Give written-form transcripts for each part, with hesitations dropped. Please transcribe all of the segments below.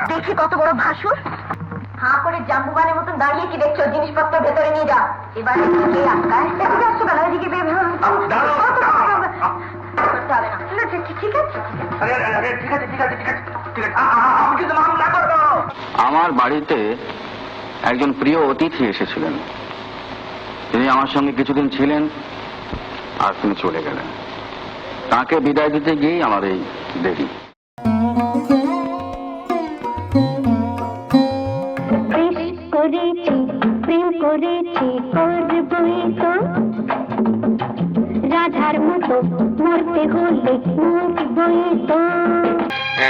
দেখি কত বড় ভাসুর। হাঁ করে জাম্বুবানের মতন দাঁড়িয়ে কি দেখছো? জিনিসপত্র ভেতরে নিয়ে যা। এবারে আটকায় এদিকে আসছো কেন? এদিকে করতে হবে না। ঠিক আছে আমার বাড়িতে একজন প্রিয় অতিথি এসেছিলেন। তিনি আমার সঙ্গে কিছুদিন ছিলেন আর তিনি চলে গেলেন। তাকে বিদায় দিতে গিয়েই আমার এই দেরি। রাধার মতো মরতে হলে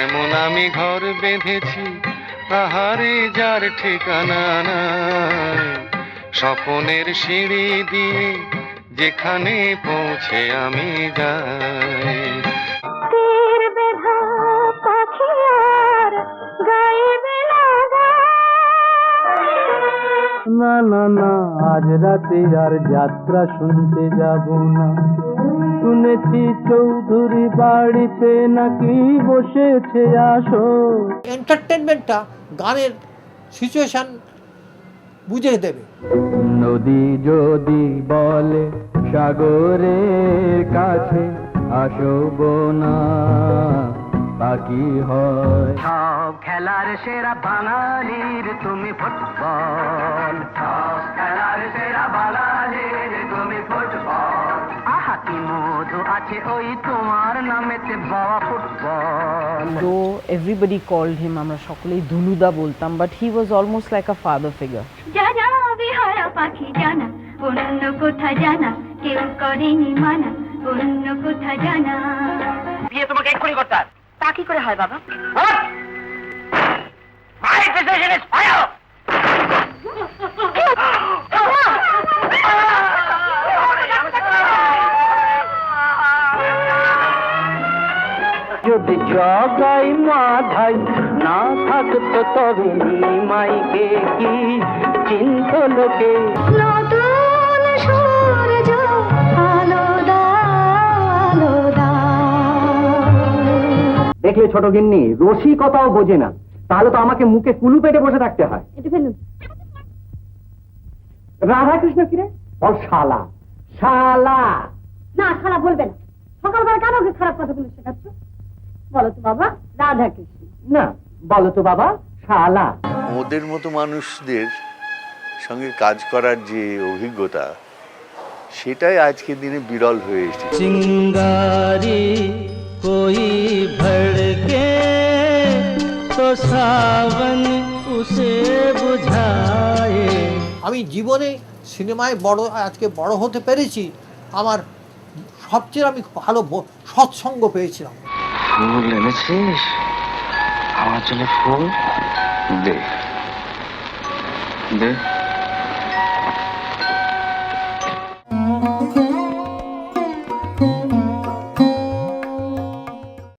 এমন আমি ঘর বেঁধেছি আহারে যার ঠিকানা নাই, স্বপনের সিঁড়ি দিয়ে যেখানে পৌঁছে আমি যাই। না না না, আজ রাতে আর যাত্রা শুনতে যাব না। শুনেছি চৌধুরী বাড়িতে নাকি বসেছে আসো। এন্টারটেনমেন্টটা গানের সিচুয়েশন বুঝে দেবে। নদী যদি বলে সাগরের কাছে আসব না, বাকি হয় সব খেলার সেরা বাঙালির তুমি ফুটবল। সব খেলার সেরা বাঙালির তুমি ফুটবল। আহা কি মধু আছে ওই তোমার নামেতে বাবা football. Though everybody called him, আমরা সকলেই দুলুদা বলতাম, but he was almost like a father figure. যারা বিহারা পাখি জানা অন্য কোথা জানা, কেউ করেনি মানা অন্য কোথা জানা। বিয়ে তোমাকে এক্ষুনি করতে হবে। তা কি করে হয় বাবা? My decision is final. যদি জগাই মাধাই না থাকতো তবে মাইকে কি চিন্ত লোকে। নতুন সূর্য আলো দেখলে ছোট গিন্নি রসিকতাও বোঝে না, তাহলে তো আমাকে মুখে কুলু পেটে বসে থাকতে হয়। এটা ফেলুন। রাধাকৃষ্ণ কিরে বল শালা। শালা না, শালা বলবে না। সকালবেলা কেন ওকে খারাপ কথাগুলো শেখাচ্ছ? বলো তো বাবা, রাধা কৃষ্ণ না, বলো তো বাবা শালা। ওদের মতো মানুষদের সঙ্গে কাজ করার যে অভিজ্ঞতা, সেটাই আজকের দিনে বিরল হয়ে এসেছে। চিঙ্গারি कोई भड़के तो सावन उसे बुझाए। আমি জীবনে সিনেমায় আজকে বড় হতে পেরেছি। আমার সবচেয়ে আমি ভালো সৎসঙ্গ পেয়েছিলাম। ফুল এনেছিস আমার জন্য? ফুল দে দে।